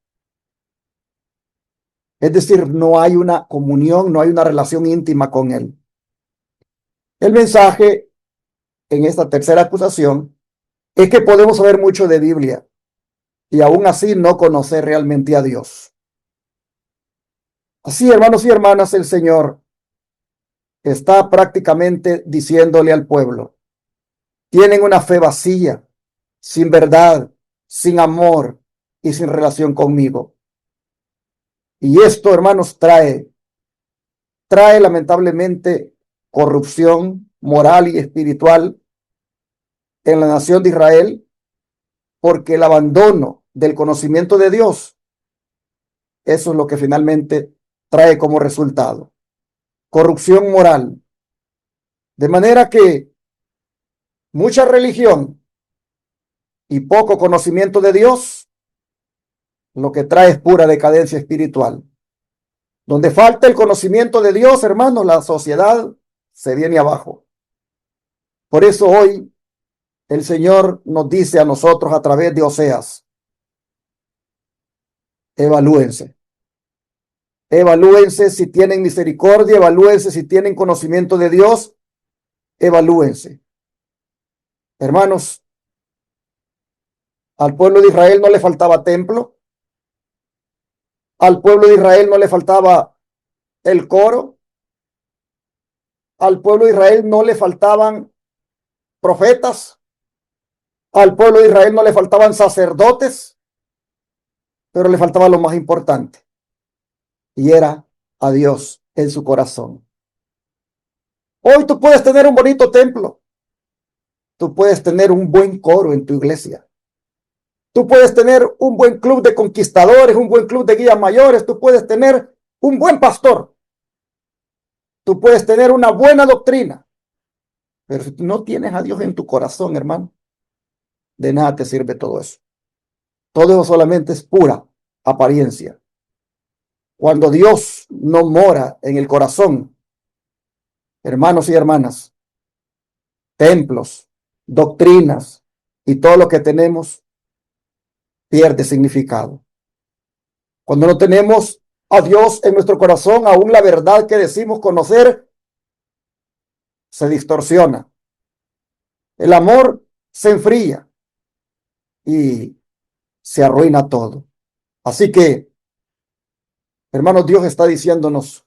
Es decir, no hay una comunión, no hay una relación íntima con Él. El mensaje en esta tercera acusación es que podemos saber mucho de Biblia y aún así no conocer realmente a Dios. Así, hermanos y hermanas, el Señor está prácticamente diciéndole al pueblo: tienen una fe vacía, sin verdad, sin amor y sin relación conmigo. Y esto, hermanos, trae lamentablemente corrupción moral y espiritual en la nación de Israel, porque el abandono del conocimiento de Dios, eso es lo que finalmente trae como resultado corrupción moral. De manera que mucha religión y poco conocimiento de Dios, lo que trae es pura decadencia espiritual. Donde falta el conocimiento de Dios, hermanos, la sociedad se viene abajo. Por eso hoy el Señor nos dice a nosotros a través de Oseas, evalúense. Evalúense si tienen misericordia, evalúense si tienen conocimiento de Dios, evalúense. Hermanos, al pueblo de Israel no le faltaba templo, al pueblo de Israel no le faltaba el coro, al pueblo de Israel no le faltaban profetas, al pueblo de Israel no le faltaban sacerdotes, pero le faltaba lo más importante, y era a Dios en su corazón. Hoy tú puedes tener un bonito templo, tú puedes tener un buen coro en tu iglesia, tú puedes tener un buen club de conquistadores, un buen club de guías mayores, tú puedes tener un buen pastor, tú puedes tener una buena doctrina, pero si tú no tienes a Dios en tu corazón, hermano, de nada te sirve todo eso. Todo eso solamente es pura apariencia. Cuando Dios no mora en el corazón, hermanos y hermanas, templos, doctrinas y todo lo que tenemos pierde significado. Cuando no tenemos a Dios en nuestro corazón, aún la verdad que decimos conocer se distorsiona. El amor se enfría y se arruina todo. Así que, hermanos, Dios está diciéndonos,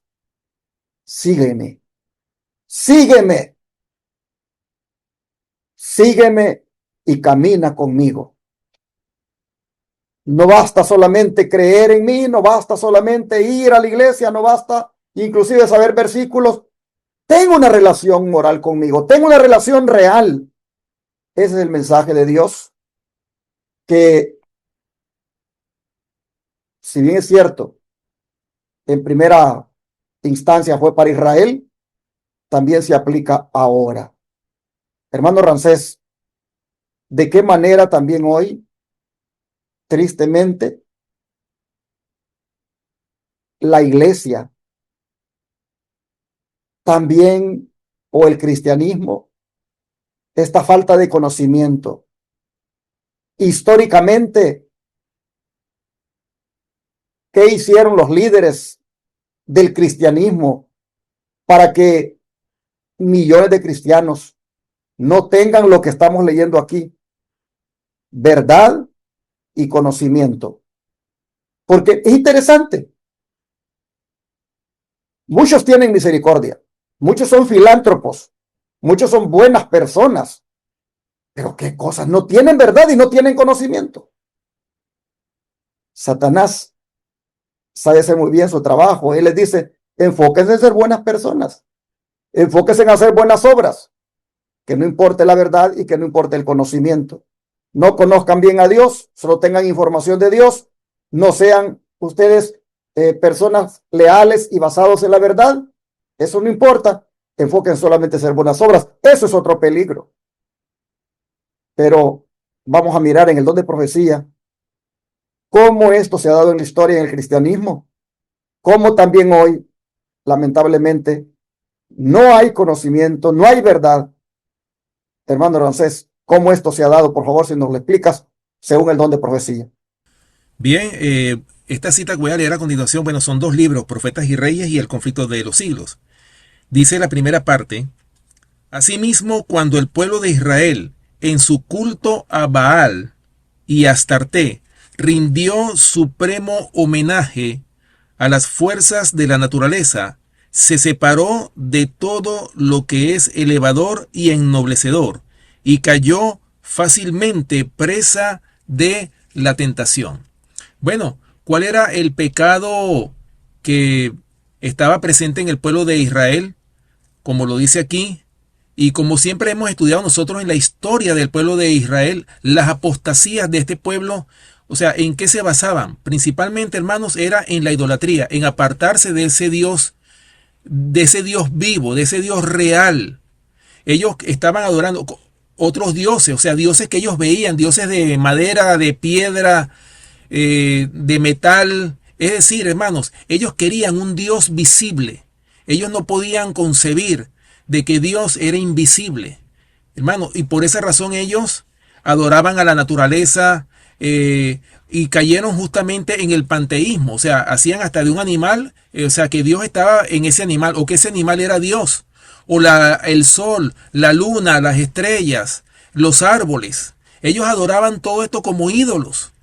sígueme, sígueme, sígueme y camina conmigo. No basta solamente creer en mí, no basta solamente ir a la iglesia, no basta inclusive saber versículos. Tengo una relación moral conmigo, tengo una relación real. Ese es el mensaje de Dios, que si bien es cierto, en primera instancia fue para Israel, también se aplica ahora. Hermano Ramsés, ¿de qué manera también hoy, tristemente, la iglesia también, o el cristianismo, esta falta de conocimiento? Históricamente, ¿qué hicieron los líderes del cristianismo para que millones de cristianos no tengan lo que estamos leyendo aquí? Verdad y conocimiento. Porque es interesante. Muchos tienen misericordia, muchos son filántropos, muchos son buenas personas, pero qué cosas, no tienen verdad y no tienen conocimiento. Satanás sabe hacer muy bien su trabajo. Él les dice, enfóquense en ser buenas personas, enfóquense en hacer buenas obras, que no importe la verdad y que no importe el conocimiento. No conozcan bien a Dios, solo tengan información de Dios, no sean ustedes personas leales y basados en la verdad. Eso no importa, enfoquen solamente en hacer buenas obras. Eso es otro peligro. Pero vamos a mirar en el don de profecía cómo esto se ha dado en la historia en el cristianismo, cómo también hoy, lamentablemente, no hay conocimiento, no hay verdad. Hermano Ramsés, ¿cómo esto se ha dado? Por favor, si nos lo explicas según el don de profecía. Bien, esta cita que voy a leer a continuación, bueno, son dos libros, Profetas y Reyes y El conflicto de los siglos. Dice la primera parte, asimismo, cuando el pueblo de Israel, en su culto a Baal y Astarté, rindió supremo homenaje a las fuerzas de la naturaleza, se separó de todo lo que es elevador y ennoblecedor, y cayó fácilmente presa de la tentación. Bueno, ¿cuál era el pecado que estaba presente en el pueblo de Israel? Como lo dice aquí, Y como siempre hemos estudiado nosotros en la historia del pueblo de Israel, las apostasías de este pueblo, o sea, ¿en qué se basaban? Principalmente, hermanos, era en la idolatría, en apartarse de ese Dios vivo, de ese Dios real. Ellos estaban adorando otros dioses, o sea, dioses que ellos veían, dioses de madera, de piedra, de metal. Es decir, hermanos, ellos querían un Dios visible. Ellos no podían concebir de que Dios era invisible, hermano, y por esa razón ellos adoraban a la naturaleza, y cayeron justamente en el panteísmo, o sea, hacían hasta de un animal, o sea, que Dios estaba en ese animal, o que ese animal era Dios, o el sol, la luna, las estrellas, los árboles. Ellos adoraban todo esto como ídolos,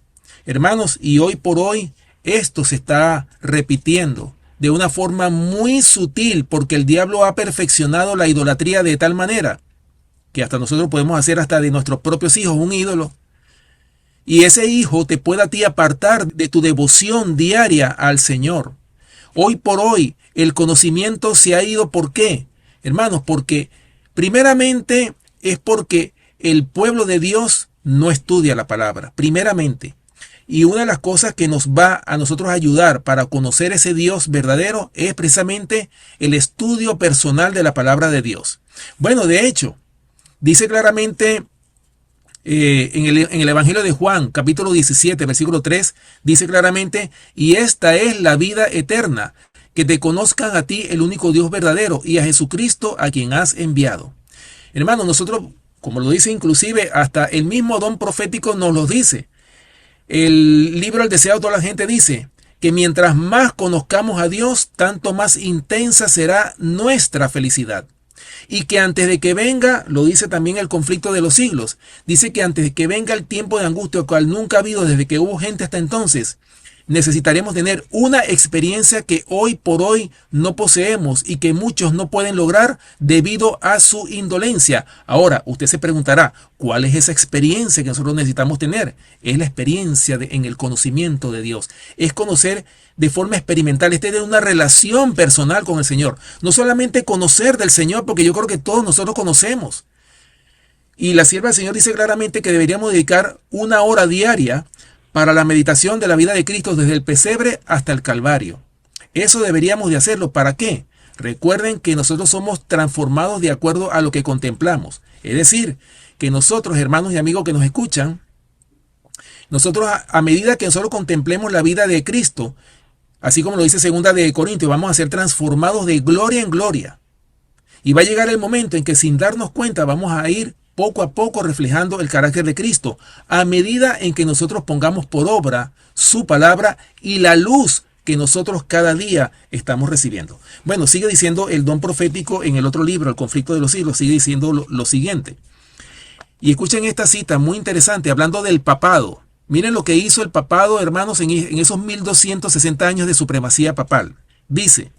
hermanos, y hoy por hoy esto se está repitiendo de una forma muy sutil, porque el diablo ha perfeccionado la idolatría de tal manera que hasta nosotros podemos hacer hasta de nuestros propios hijos un ídolo. Y ese hijo te puede a ti apartar de tu devoción diaria al Señor. Hoy por hoy el conocimiento se ha ido. ¿Por qué? Hermanos, porque primeramente es porque el pueblo de Dios no estudia la palabra, primeramente. Y una de las cosas que nos va a nosotros a ayudar para conocer ese Dios verdadero es precisamente el estudio personal de la palabra de Dios. Bueno, de hecho, dice claramente en el Evangelio de Juan, capítulo 17, versículo 3, dice claramente: y esta es la vida eterna, que te conozcan a ti, el único Dios verdadero, y a Jesucristo, a quien has enviado. Hermano, nosotros, como lo dice inclusive, hasta el mismo don profético nos lo dice. El libro El deseo de toda la gente dice que mientras más conozcamos a Dios, tanto más intensa será nuestra felicidad. Y que antes de que venga, lo dice también el conflicto de los siglos, dice que antes de que venga el tiempo de angustia, el cual nunca ha habido desde que hubo gente hasta entonces, necesitaremos tener una experiencia que hoy por hoy no poseemos y que muchos no pueden lograr debido a su indolencia. Ahora, usted se preguntará, ¿cuál es esa experiencia que nosotros necesitamos tener? Es la experiencia en el conocimiento de Dios. Es conocer de forma experimental, es tener una relación personal con el Señor. No solamente conocer del Señor, porque yo creo que todos nosotros conocemos. Y la sierva del Señor dice claramente que deberíamos dedicar 1 hora diaria para la meditación de la vida de Cristo desde el pesebre hasta el Calvario. Eso deberíamos de hacerlo. ¿Para qué? Recuerden que nosotros somos transformados de acuerdo a lo que contemplamos. Es decir, que nosotros, hermanos y amigos que nos escuchan, nosotros a medida que nosotros contemplemos la vida de Cristo, así como lo dice 2 de Corintios, vamos a ser transformados de gloria en gloria. Y va a llegar el momento en que sin darnos cuenta vamos a ir poco a poco reflejando el carácter de Cristo, a medida en que nosotros pongamos por obra su palabra y la luz que nosotros cada día estamos recibiendo. Bueno, sigue diciendo el don profético en el otro libro, El conflicto de los siglos, sigue diciendo lo siguiente. Y escuchen esta cita muy interesante, hablando del papado. Miren lo que hizo el papado, hermanos, en esos 1260 años de supremacía papal. Dice: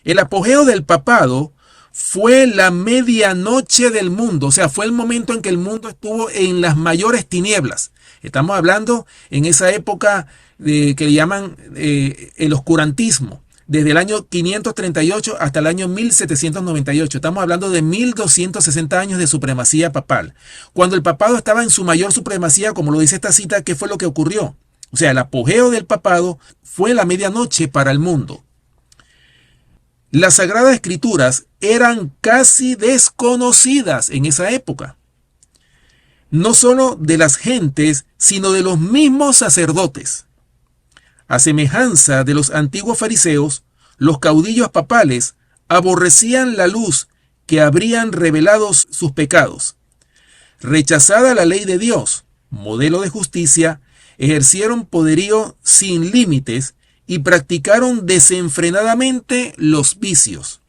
el apogeo del papado fue la medianoche del mundo, o sea, fue el momento en que el mundo estuvo en las mayores tinieblas. Estamos hablando en esa época que le llaman el oscurantismo, desde el año 538 hasta el año 1798. Estamos hablando de 1260 años de supremacía papal. Cuando el papado estaba en su mayor supremacía, como lo dice esta cita, ¿qué fue lo que ocurrió? O sea, el apogeo del papado fue la medianoche para el mundo. Las Sagradas Escrituras eran casi desconocidas en esa época. No solo de las gentes, sino de los mismos sacerdotes. A semejanza de los antiguos fariseos, los caudillos papales aborrecían la luz que habrían revelado sus pecados. Rechazada la ley de Dios, modelo de justicia, ejercieron poderío sin límites y practicaron desenfrenadamente los vicios.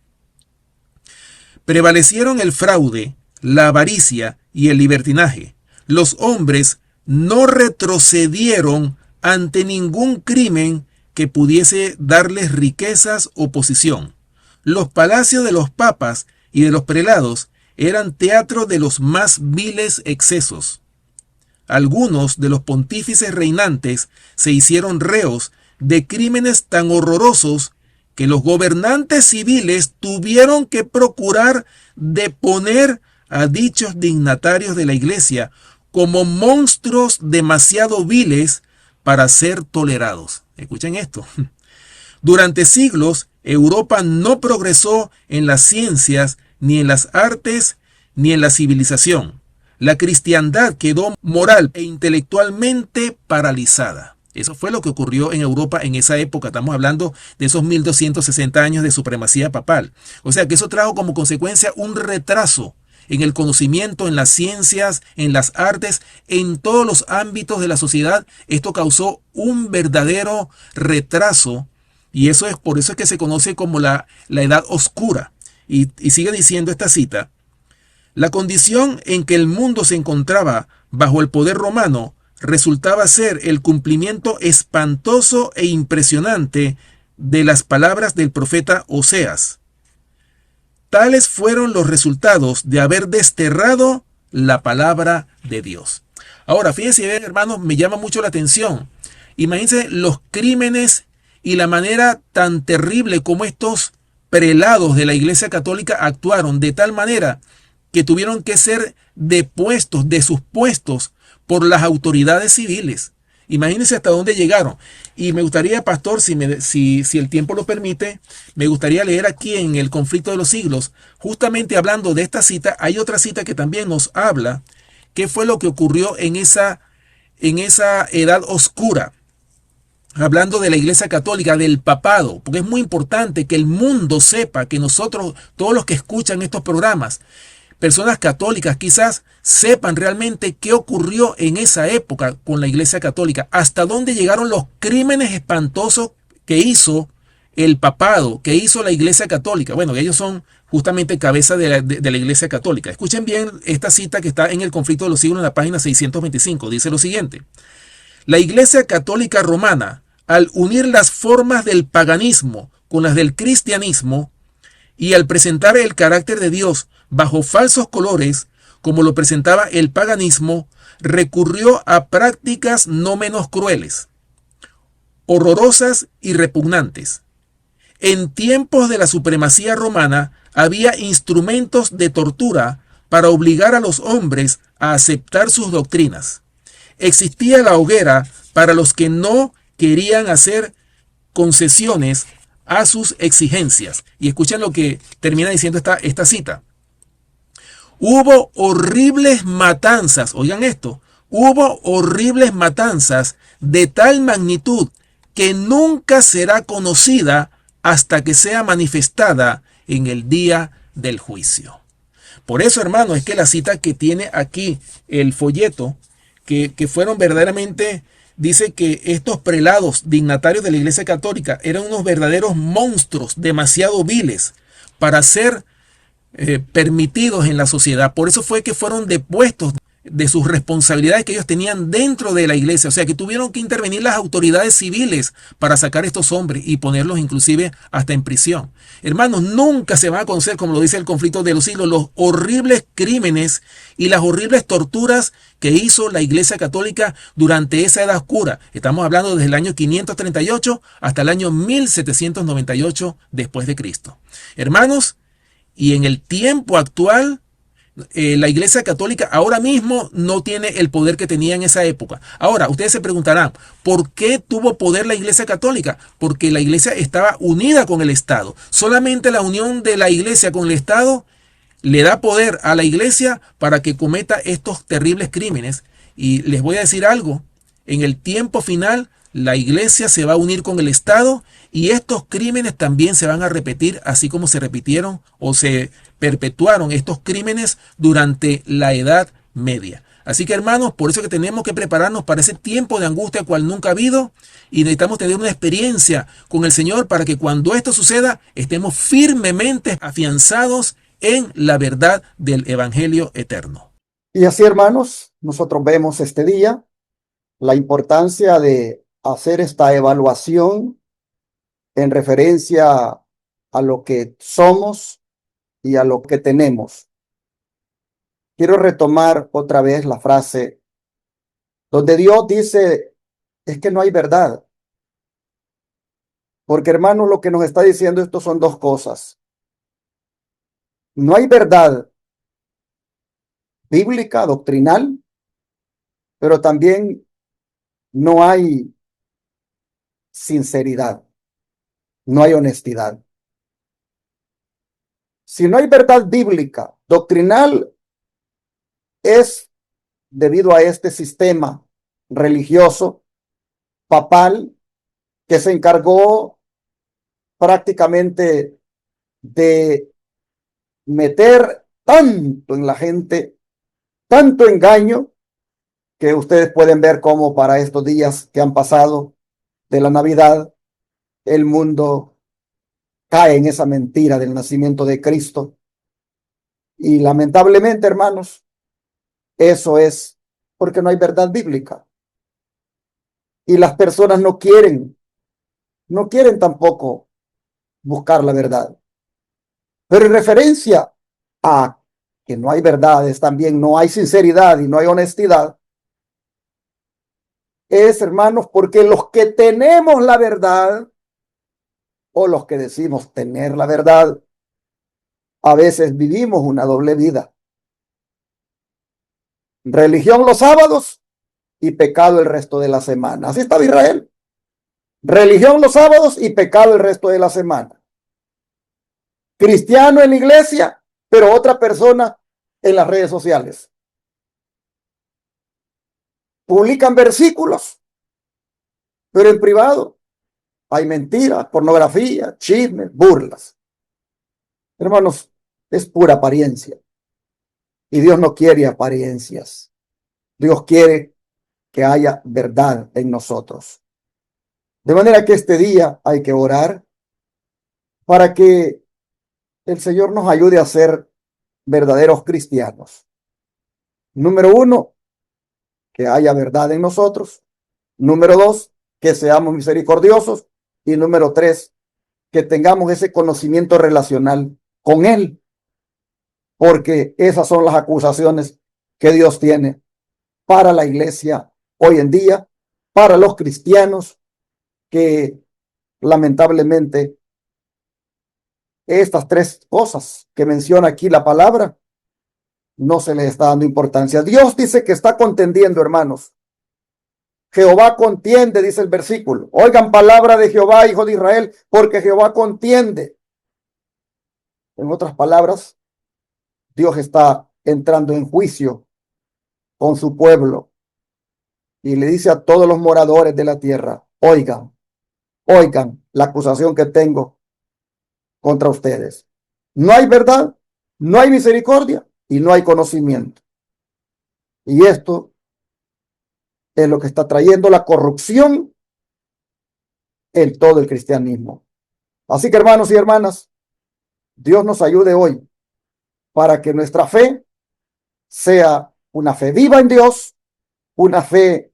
Prevalecieron el fraude, la avaricia y el libertinaje. Los hombres no retrocedieron ante ningún crimen que pudiese darles riquezas o posición. Los palacios de los papas y de los prelados eran teatro de los más viles excesos. Algunos de los pontífices reinantes se hicieron reos de crímenes tan horrorosos que los gobernantes civiles tuvieron que procurar deponer a dichos dignatarios de la iglesia como monstruos demasiado viles para ser tolerados. Escuchen esto. Durante siglos, Europa no progresó en las ciencias, ni en las artes, ni en la civilización. La cristiandad quedó moral e intelectualmente paralizada. Eso fue lo que ocurrió en Europa en esa época. Estamos hablando de esos 1260 años de supremacía papal. O sea que eso trajo como consecuencia un retraso en el conocimiento, en las ciencias, en las artes, en todos los ámbitos de la sociedad. Esto causó un verdadero retraso y eso es por eso es que se conoce como la Edad Oscura. Y sigue diciendo esta cita: la condición en que el mundo se encontraba bajo el poder romano resultaba ser el cumplimiento espantoso e impresionante de las palabras del profeta Oseas. Tales fueron los resultados de haber desterrado la palabra de Dios. Ahora, fíjense bien, hermanos, me llama mucho la atención. Imagínense los crímenes y la manera tan terrible como estos prelados de la Iglesia Católica actuaron, de tal manera que tuvieron que ser depuestos de sus puestos por las autoridades civiles. Imagínense hasta dónde llegaron. Y me gustaría, pastor, si el tiempo lo permite, me gustaría leer aquí en el Conflicto de los Siglos, justamente hablando de esta cita, hay otra cita que también nos habla qué fue lo que ocurrió en esa edad oscura. Hablando de la Iglesia Católica, del papado, porque es muy importante que el mundo sepa, que nosotros, todos los que escuchan estos programas, personas católicas quizás sepan realmente qué ocurrió en esa época con la Iglesia Católica, hasta dónde llegaron los crímenes espantosos que hizo el papado, que hizo la Iglesia Católica. Bueno, ellos son justamente cabeza de la Iglesia Católica. Escuchen bien esta cita que está en el Conflicto de los Siglos en la página 625. Dice lo siguiente: la Iglesia Católica Romana, al unir las formas del paganismo con las del cristianismo y al presentar el carácter de Dios bajo falsos colores, como lo presentaba el paganismo, recurrió a prácticas no menos crueles, horrorosas y repugnantes. En tiempos de la supremacía romana había instrumentos de tortura para obligar a los hombres a aceptar sus doctrinas. Existía la hoguera para los que no querían hacer concesiones a sus exigencias. Y escuchen lo que termina diciendo esta cita. Hubo horribles matanzas, oigan esto, hubo horribles matanzas de tal magnitud que nunca será conocida hasta que sea manifestada en el día del juicio. Por eso, hermano, es que la cita que tiene aquí el folleto, que fueron verdaderamente, dice que estos prelados dignatarios de la Iglesia Católica eran unos verdaderos monstruos demasiado viles para ser permitidos en la sociedad. Por eso fue que fueron depuestos de sus responsabilidades que ellos tenían dentro de la iglesia. O sea que tuvieron que intervenir las autoridades civiles para sacar a estos hombres y ponerlos inclusive hasta en prisión. Hermanos, nunca se van a conocer, como lo dice el Conflicto de los Siglos, los horribles crímenes y las horribles torturas que hizo la Iglesia Católica durante esa edad oscura. Estamos hablando desde el año 538 hasta el año 1798 después de Cristo. Hermanos, y en el tiempo actual, la Iglesia Católica ahora mismo no tiene el poder que tenía en esa época. Ahora, ustedes se preguntarán, ¿por qué tuvo poder la Iglesia Católica? Porque la Iglesia estaba unida con el Estado. Solamente la unión de la Iglesia con el Estado le da poder a la Iglesia para que cometa estos terribles crímenes. Y les voy a decir algo, en el tiempo final, la Iglesia se va a unir con el Estado y estos crímenes también se van a repetir, así como se repitieron o se perpetuaron estos crímenes durante la Edad Media. Así que, hermanos, por eso que tenemos que prepararnos para ese tiempo de angustia cual nunca ha habido y necesitamos tener una experiencia con el Señor para que cuando esto suceda estemos firmemente afianzados en la verdad del Evangelio eterno. Y así, hermanos, nosotros vemos este día la importancia de hacer esta evaluación en referencia a lo que somos y a lo que tenemos. Quiero retomar otra vez la frase donde Dios dice, es que no hay verdad. Porque, hermanos, lo que nos está diciendo esto son dos cosas. No hay verdad bíblica, doctrinal, pero también no hay sinceridad, no hay honestidad. Si no hay verdad bíblica, doctrinal, es debido a este sistema religioso papal que se encargó prácticamente de meter tanto en la gente, tanto engaño, que ustedes pueden ver cómo para estos días que han pasado de la Navidad, el mundo cae en esa mentira del nacimiento de Cristo. Y lamentablemente, hermanos, eso es porque no hay verdad bíblica. Y las personas no quieren tampoco buscar la verdad. Pero en referencia a que no hay verdades, también no hay sinceridad y no hay honestidad, es, hermanos, porque los que tenemos la verdad o los que decimos tener la verdad, a veces vivimos una doble vida. Religión los sábados y pecado el resto de la semana. Así estaba Israel. Religión los sábados y pecado el resto de la semana. Cristiano en la iglesia, pero otra persona en las redes sociales. Publican versículos, pero en privado hay mentiras, pornografía, chismes, burlas. Hermanos, es pura apariencia. Y Dios no quiere apariencias. Dios quiere que haya verdad en nosotros. De manera que este día hay que orar para que el Señor nos ayude a ser verdaderos cristianos. Número uno, que haya verdad en nosotros. Número dos, que seamos misericordiosos. Y número tres, que tengamos ese conocimiento relacional con Él. Porque esas son las acusaciones que Dios tiene para la iglesia hoy en día, para los cristianos que lamentablemente estas tres cosas que menciona aquí la palabra no se les está dando importancia. Dios dice que está contendiendo, hermanos. Jehová contiende, dice el versículo. Oigan palabra de Jehová, hijo de Israel, porque Jehová contiende. En otras palabras, Dios está entrando en juicio con su pueblo y le dice a todos los moradores de la tierra, oigan la acusación que tengo contra ustedes. No hay verdad, no hay misericordia y no hay conocimiento. Y esto es lo que está trayendo la corrupción en todo el cristianismo. Así que, hermanos y hermanas, Dios nos ayude hoy para que nuestra fe sea una fe viva en Dios, una fe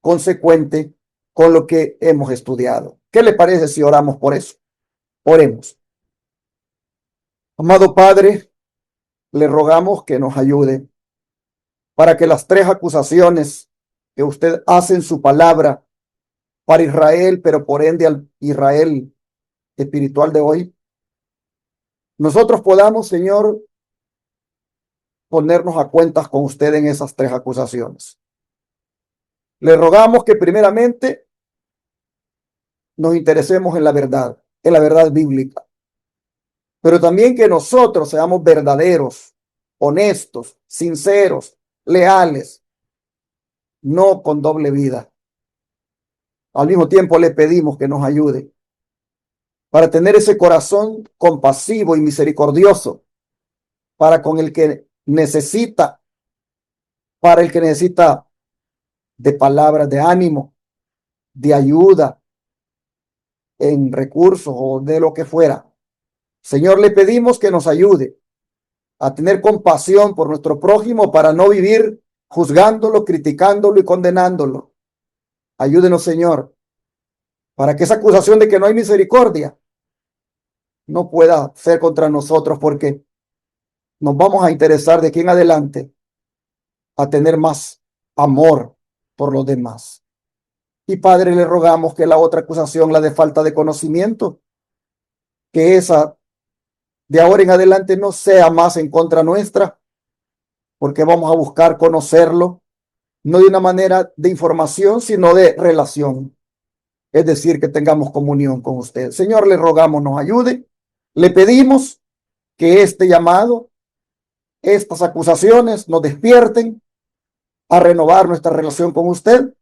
consecuente con lo que hemos estudiado. ¿Qué le parece si oramos por eso? Oremos. Amado Padre, le rogamos que nos ayude para que las tres acusaciones que usted hace en su palabra para Israel, pero por ende al Israel espiritual de hoy, nosotros podamos, Señor, ponernos a cuentas con usted en esas tres acusaciones. Le rogamos que primeramente nos interesemos en la verdad bíblica, pero también que nosotros seamos verdaderos, honestos, sinceros, leales, no con doble vida. Al mismo tiempo le pedimos que nos ayude para tener ese corazón compasivo y misericordioso para con el que necesita, para el que necesita de palabras de ánimo, de ayuda en recursos o de lo que fuera. Señor, le pedimos que nos ayude a tener compasión por nuestro prójimo para no vivir juzgándolo, criticándolo y condenándolo. Ayúdenos, Señor, para que esa acusación de que no hay misericordia no pueda ser contra nosotros, porque nos vamos a interesar de aquí en adelante a tener más amor por los demás. Y Padre, le rogamos que la otra acusación, la de falta de conocimiento, que esa de ahora en adelante no sea más en contra nuestra, porque vamos a buscar conocerlo, no de una manera de información, sino de relación. Es decir, que tengamos comunión con usted. Señor, le rogamos nos ayude. Le pedimos que este llamado, estas acusaciones nos despierten a renovar nuestra relación con usted,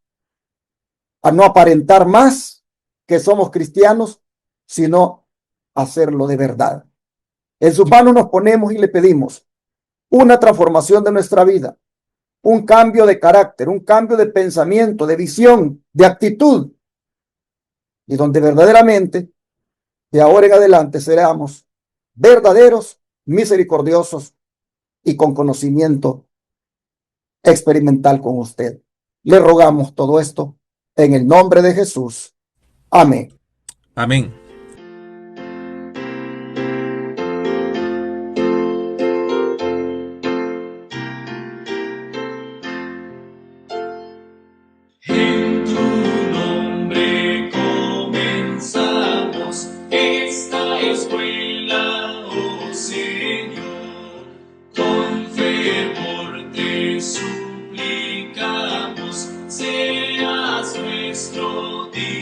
a no aparentar más que somos cristianos, sino hacerlo de verdad. En sus manos nos ponemos y le pedimos una transformación de nuestra vida, un cambio de carácter, un cambio de pensamiento, de visión, de actitud, y donde verdaderamente de ahora en adelante seremos verdaderos, misericordiosos y con conocimiento experimental con usted. Le rogamos todo esto en el nombre de Jesús. Amén. Amén. En tu nombre comenzamos esta escuela, oh Señor. Con fervor te suplicamos, seas nuestro Dios.